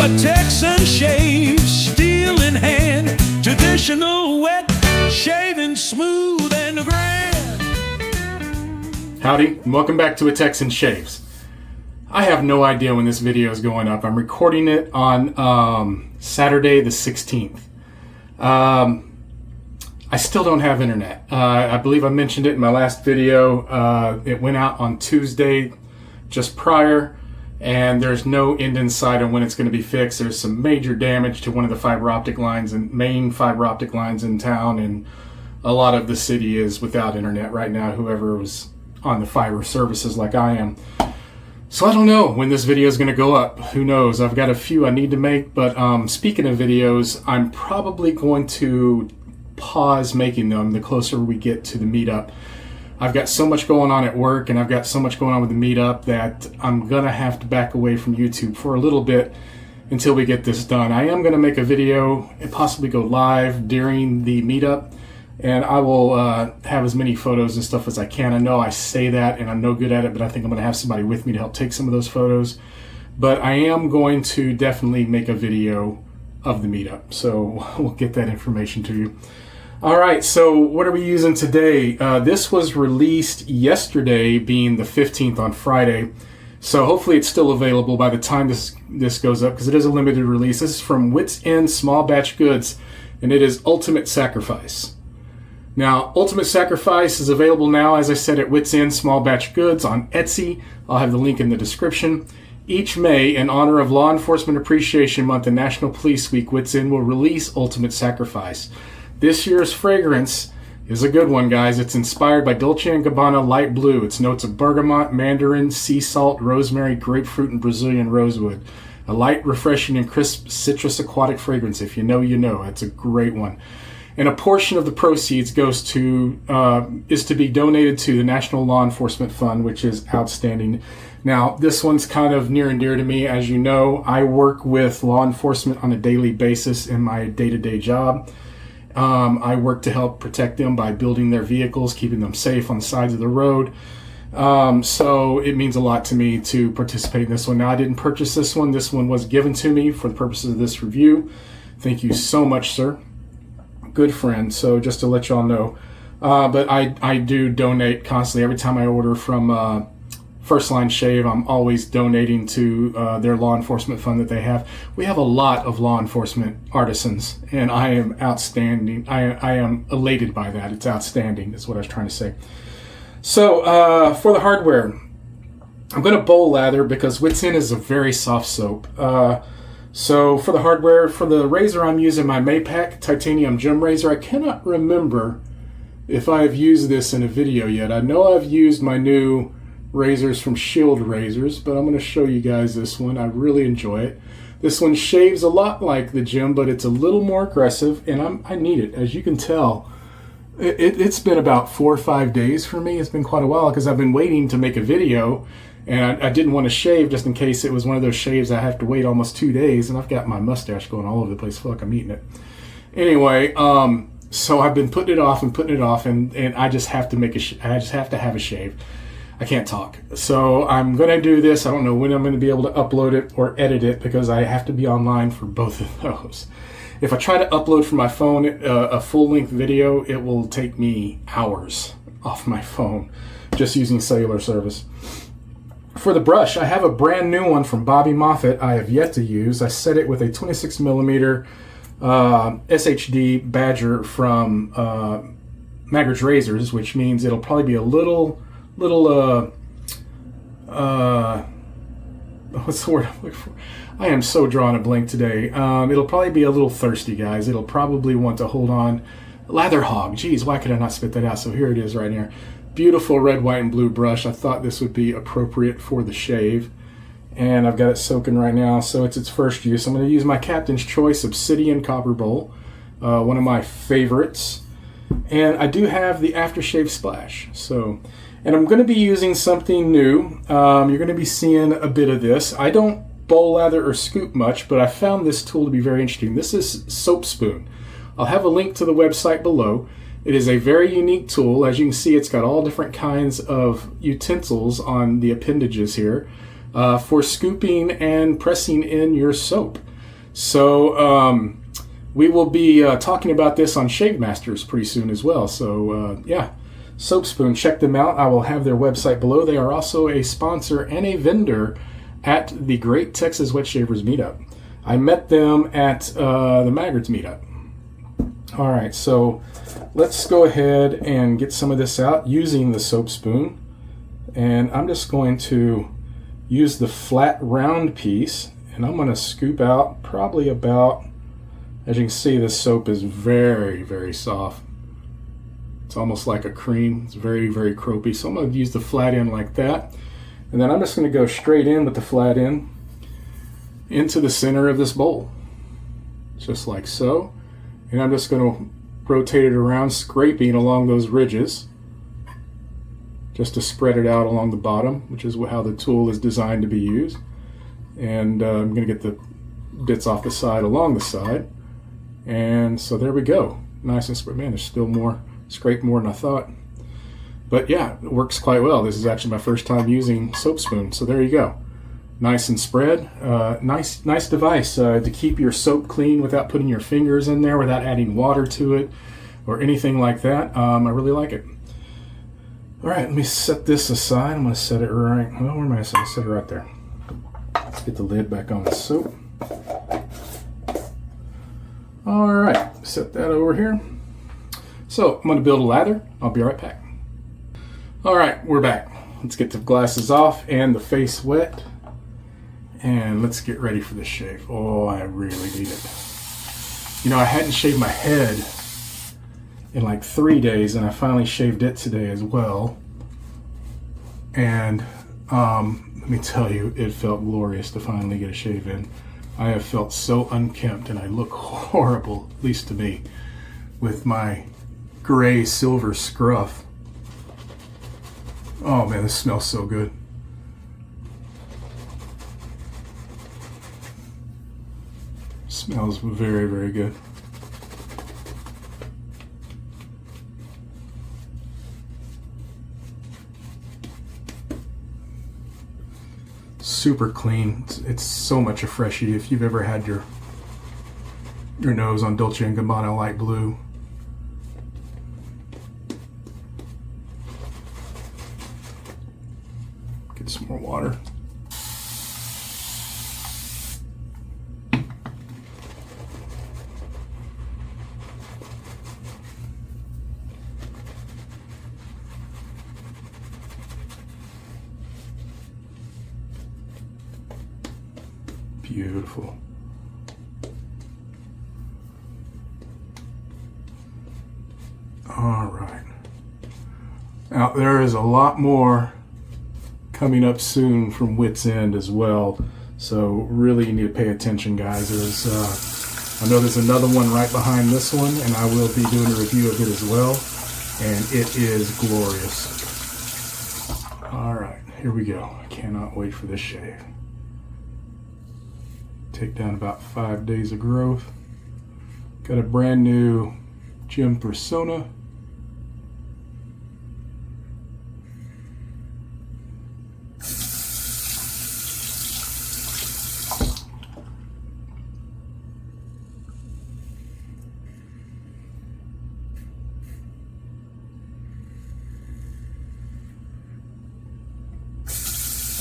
a Texan shave, steel in hand, traditional wet, shaving smooth and grand. Howdy, and welcome back to A Texan Shaves. I have no idea when this video is going up. I'm recording it on Saturday the 16th. I still don't have internet. I believe I mentioned it in my last video. It went out on Tuesday just prior, and there's no end in sight on when it's going to be fixed. There's some major damage to one of the fiber optic lines and main fiber optic lines in town, and a lot of the city is without internet right now, whoever was on the fiber services like I am. So I don't know when this video is going to go up. Who knows? I've got a few I need to make, but speaking of videos, I'm probably going to pause making them the closer we get to the meetup. I've got so much going on at work, and I've got so much going on with the meetup that I'm going to have to back away from YouTube for a little bit until we get this done. I am going to make a video and possibly go live during the meetup, and I will have as many photos and stuff as I can. I know I say that and I'm no good at it, but I think I'm going to have somebody with me to help take some of those photos. But I am going to definitely make a video of the meetup, so we'll get that information to you. All right, so what are we using today? This was released yesterday, being the 15th on Friday, so hopefully it's still available by the time this goes up, because it is a limited release. This is from Wits End Small Batch Goods, and it is Ultimate Sacrifice. Now, Ultimate Sacrifice is available now, as I said, at Wits End Small Batch Goods on Etsy. I'll have the link in the description. Each May, in honor of Law Enforcement Appreciation Month and National Police Week, Wits End will release Ultimate Sacrifice. This year's fragrance is a good one, guys. It's inspired by Dolce & Gabbana Light Blue. It's notes of bergamot, mandarin, sea salt, rosemary, grapefruit, and Brazilian rosewood. A light, refreshing, and crisp citrus aquatic fragrance. If you know, you know. It's a great one. And a portion of the proceeds goes to is to be donated to the National Law Enforcement Fund, which is outstanding. Now, this one's kind of near and dear to me. As you know, I work with law enforcement on a daily basis in my day-to-day job. I work to help protect them by building their vehicles, keeping them safe on the sides of the road. So it means a lot to me to participate in this one. Now, I didn't purchase this one. This one was given to me for the purposes of this review. Thank you so much, sir. Good friend. So just to let y'all know. But I do donate constantly. Every time I order from First Line Shave, I'm always donating to their law enforcement fund that they have. We have a lot of law enforcement artisans, and I am outstanding. I am elated by that. It's outstanding, is what I was trying to say. So for the hardware, I'm going to bowl lather because Wits End is a very soft soap. So for the hardware, for the razor, I'm using my Maypac titanium gem razor. I cannot remember if I've used this in a video yet. I know I've used my new razors from Shield Razors, but I'm going to show you guys this one. I really enjoy it. This one shaves a lot like the gem, but it's a little more aggressive, and I need it. As you can tell, it's been about 4 or 5 days for me. It's been quite a while because I've been waiting to make a video, and I didn't want to shave just in case it was one of those shaves I have to wait almost 2 days, and I've got my mustache going all over the place. Fuck, I'm eating it. Anyway, so I've been putting it off, and I just have to I just have to have a shave. I can't talk. So I'm going to do this. I don't know when I'm going to be able to upload it or edit it because I have to be online for both of those. If I try to upload from my phone a full-length video, it will take me hours off my phone just using cellular service. For the brush, I have a brand new one from Bobby Moffett I have yet to use. I set it with a 26 millimeter SHD Badger from Magridge Razors, which means it'll probably be a little what's the word I'm looking for? I am so drawing a blank today. It'll probably be a little thirsty, guys. It'll probably want to hold on. Lather hog. Geez, why could I not spit that out? So here it is right here. Beautiful red, white, and blue brush. I thought this would be appropriate for the shave. And I've got it soaking right now, so it's its first use. I'm going to use my Captain's Choice Obsidian Copper Bowl, one of my favorites. And I do have the aftershave splash. And I'm going to be using something new. You're going to be seeing a bit of this. I don't bowl lather or scoop much, but I found this tool to be very interesting. This is Soap Spoon. I'll have a link to the website below. It is a very unique tool. As you can see, it's got all different kinds of utensils on the appendages here for scooping and pressing in your soap. So we will be talking about this on Shave Masters pretty soon as well. So yeah, Soap Spoon, check them out. I will have their website below. They are also a sponsor and a vendor at the Great Texas Wet Shavers Meetup. I met them at the Maggots Meetup. All right, so let's go ahead and get some of this out using the Soap Spoon. And I'm just going to use the flat round piece, and I'm going to scoop out probably about, as you can see, this soap is very, very soft. It's almost like a cream. It's very, very croapy. So I'm going to use the flat end like that. And then I'm just going to go straight in with the flat end into the center of this bowl. Just like so. And I'm just going to rotate it around, scraping along those ridges, just to spread it out along the bottom, which is how the tool is designed to be used. And I'm going to get the bits off the side along the side. And so there we go. Nice and spread. Man, there's still more, scrape more than I thought. But yeah, it works quite well. This is actually my first time using Soap Spoon. So there you go. Nice and spread. Nice device to keep your soap clean without putting your fingers in there, without adding water to it or anything like that. I really like it. All right, let me set this aside. I'm going to set it right, well, where am I set it right there. Let's get the lid back on the soap. All right, set that over here. So I'm going to build a lather. I'll be right back. All right, we're back. Let's get the glasses off and the face wet. And let's get ready for this shave. Oh, I really need it. You know, I hadn't shaved my head in like 3 days, and I finally shaved it today as well. And let me tell you, it felt glorious to finally get a shave in. I have felt so unkempt, and I look horrible, at least to me, with my gray silver scruff. Oh man, this smells so good. Smells very, very good. Super clean. It's so much a freshie. If you've ever had your nose on Dolce & Gabbana light blue, get some more water. Beautiful. All right. Now there is a lot more coming up soon from Wits End as well. So really you need to pay attention, guys. I know there's another one right behind this one, and I will be doing a review of it as well. And it is glorious. All right, here we go. I cannot wait for this shave. Take down about 5 days of growth. Got a brand new Gym Persona.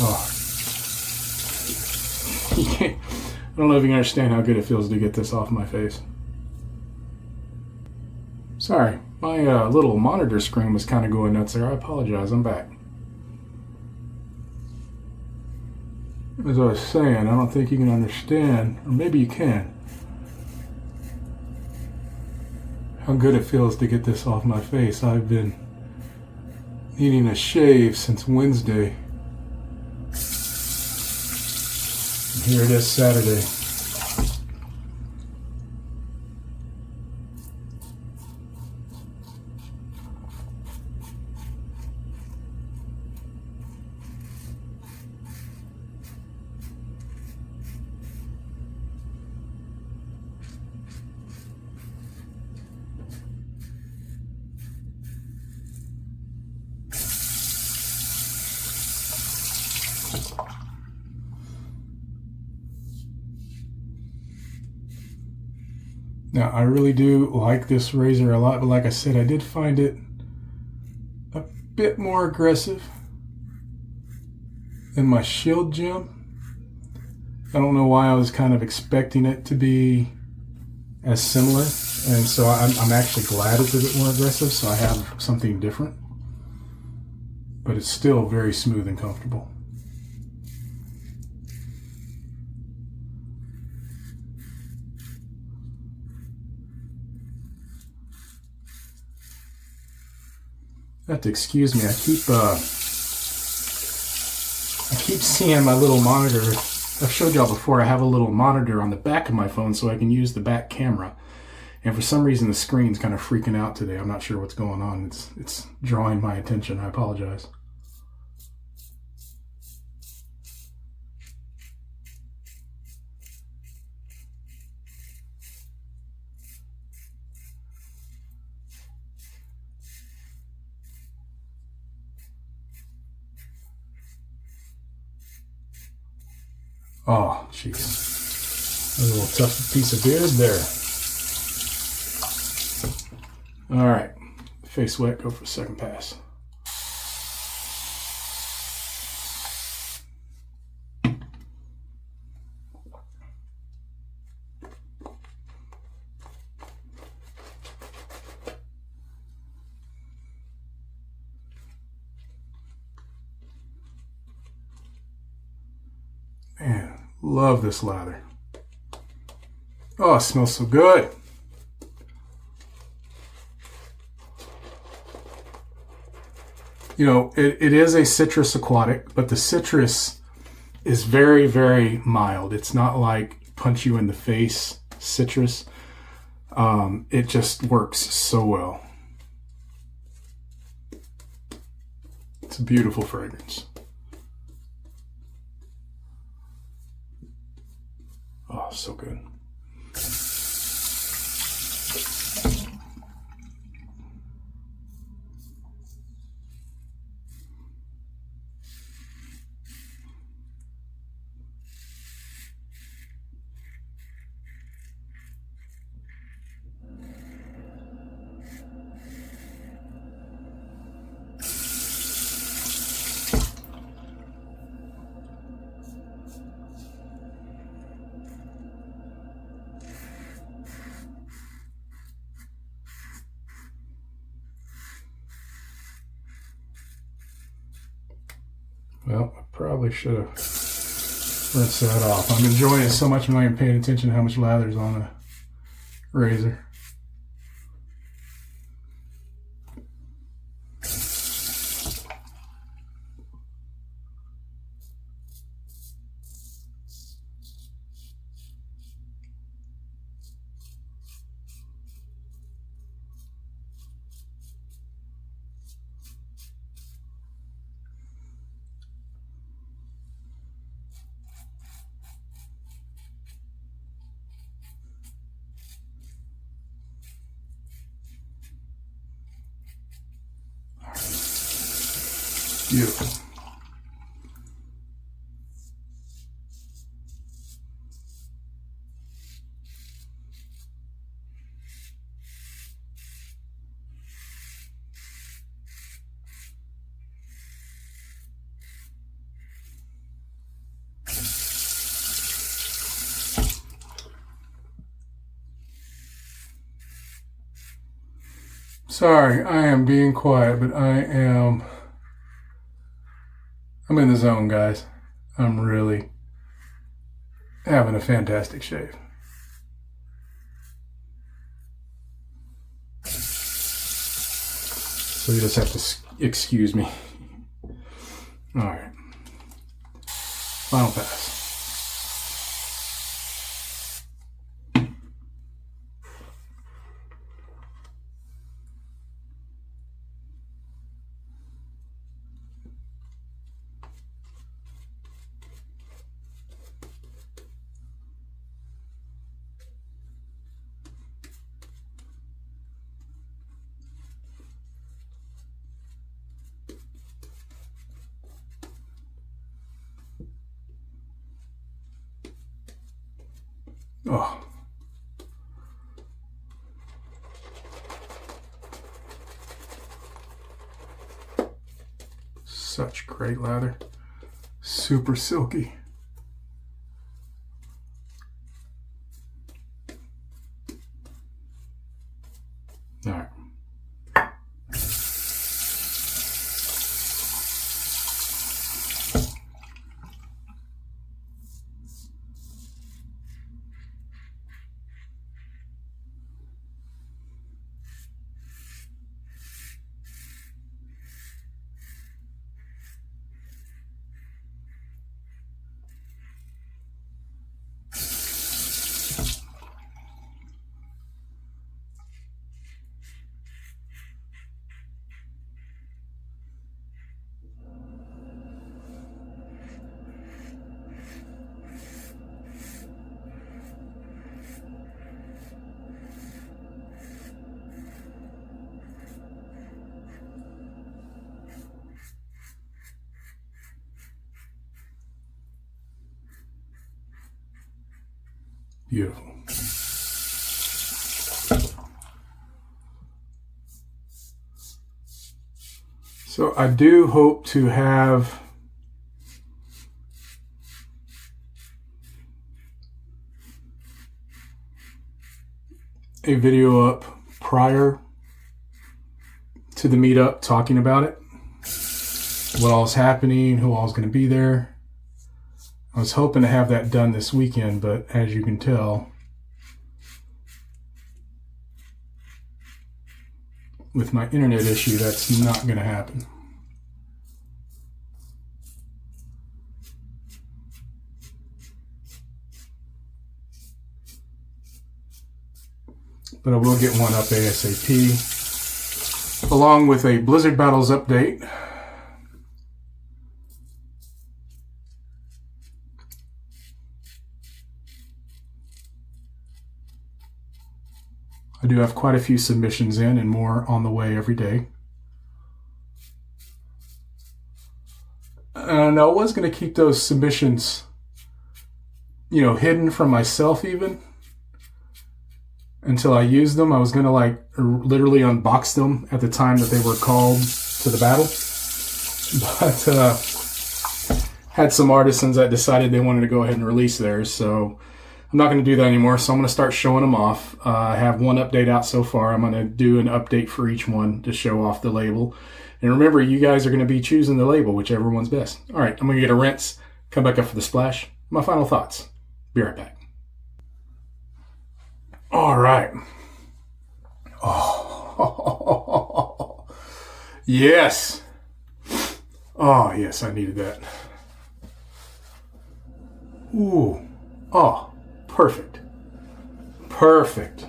Oh. You can't. I don't know if you can understand how good it feels to get this off my face. Sorry, my little monitor screen was kind of going nuts there. I apologize, I'm back. As I was saying, I don't think you can understand, or maybe you can, how good it feels to get this off my face. I've been needing a shave since Wednesday. Here it is Saturday. Now, I really do like this razor a lot, but like I said, I did find it a bit more aggressive than my Shield gem. I don't know why I was kind of expecting it to be as similar, and so I'm actually glad it's a bit more aggressive, so I have something different. But it's still very smooth and comfortable. You have to excuse me. I keep seeing my little monitor. I've showed y'all before. I have a little monitor on the back of my phone so I can use the back camera. And for some reason, the screen's kind of freaking out today. I'm not sure what's going on. It's drawing my attention. I apologize. Oh, jeez. A little tough piece of beard there. All right. Face wet, go for a second pass. Man, love this lather. Oh, it smells so good. You know, it is a citrus aquatic, but the citrus is very, very mild. It's not like punch you in the face citrus. It just works so well. It's a beautiful fragrance. Oh, so good. Well, I probably should have rinsed that off. I'm enjoying it so much I'm not even paying attention to how much lather's on the razor. Beautiful. Sorry, I am being quiet, but I'm in the zone, guys. I'm really having a fantastic shave. So you just have to excuse me. All right. Final pass. Oh, Such great leather. Super silky. All right. Beautiful. So I do hope to have a video up prior to the meetup talking about it, what all's happening, who all's going to be there. I was hoping to have that done this weekend, but as you can tell, with my internet issue, that's not going to happen. But I will get one up ASAP, along with a Blizzard Battles update. I do have quite a few submissions in and more on the way every day. And I was going to keep those submissions, hidden from myself even until I used them. I was going to literally unbox them at the time that they were called to the battle. But had some artisans that decided they wanted to go ahead and release theirs, so I'm not going to do that anymore, so I'm going to start showing them off. I have one update out so far. I'm going to do an update for each one to show off the label. And remember, you guys are going to be choosing the label, whichever one's best. All right, I'm going to get a rinse, come back up for the splash. My final thoughts. Be right back. All right. Oh, yes. Oh, yes, I needed that. Ooh. Oh. Perfect. Perfect.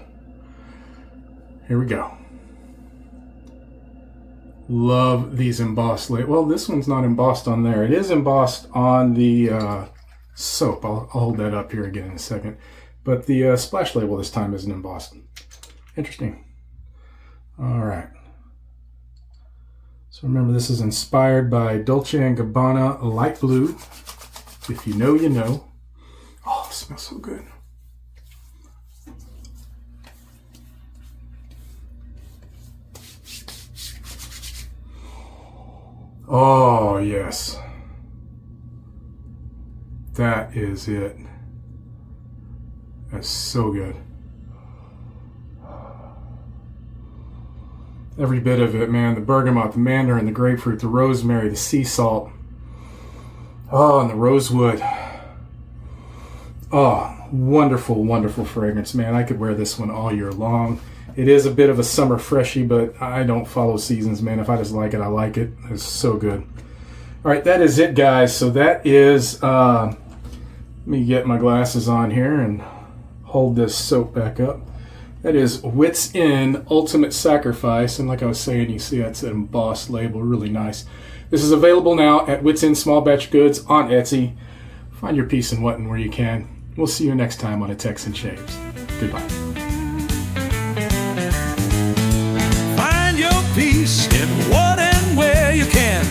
Here we go. Love these embossed labels. Well, this one's not embossed on there. It is embossed on the soap. I'll hold that up here again in a second. But the splash label this time isn't embossed. Interesting. All right. So remember, this is inspired by Dolce & Gabbana Light Blue. If you know, you know. Oh, it smells so good. Oh, yes. That is it. That's so good. Every bit of it, man. The bergamot, the mandarin, the grapefruit, the rosemary, the sea salt. Oh, and the rosewood. Oh, wonderful, wonderful fragrance, man. I could wear this one all year long. It is a bit of a summer freshie, but I don't follow seasons, man. If I just like it, I like it. It's so good. All right, that is it, guys. So that is, let me get my glasses on here and hold this soap back up. That is Wits End Ultimate Sacrifice. And like I was saying, you see that's an embossed label, really nice. This is available now at Wits End Small Batch Goods on Etsy. Find your peace in what and where you can. We'll see you next time on a Texan Shaves. Goodbye. Find your peace in what and where you can.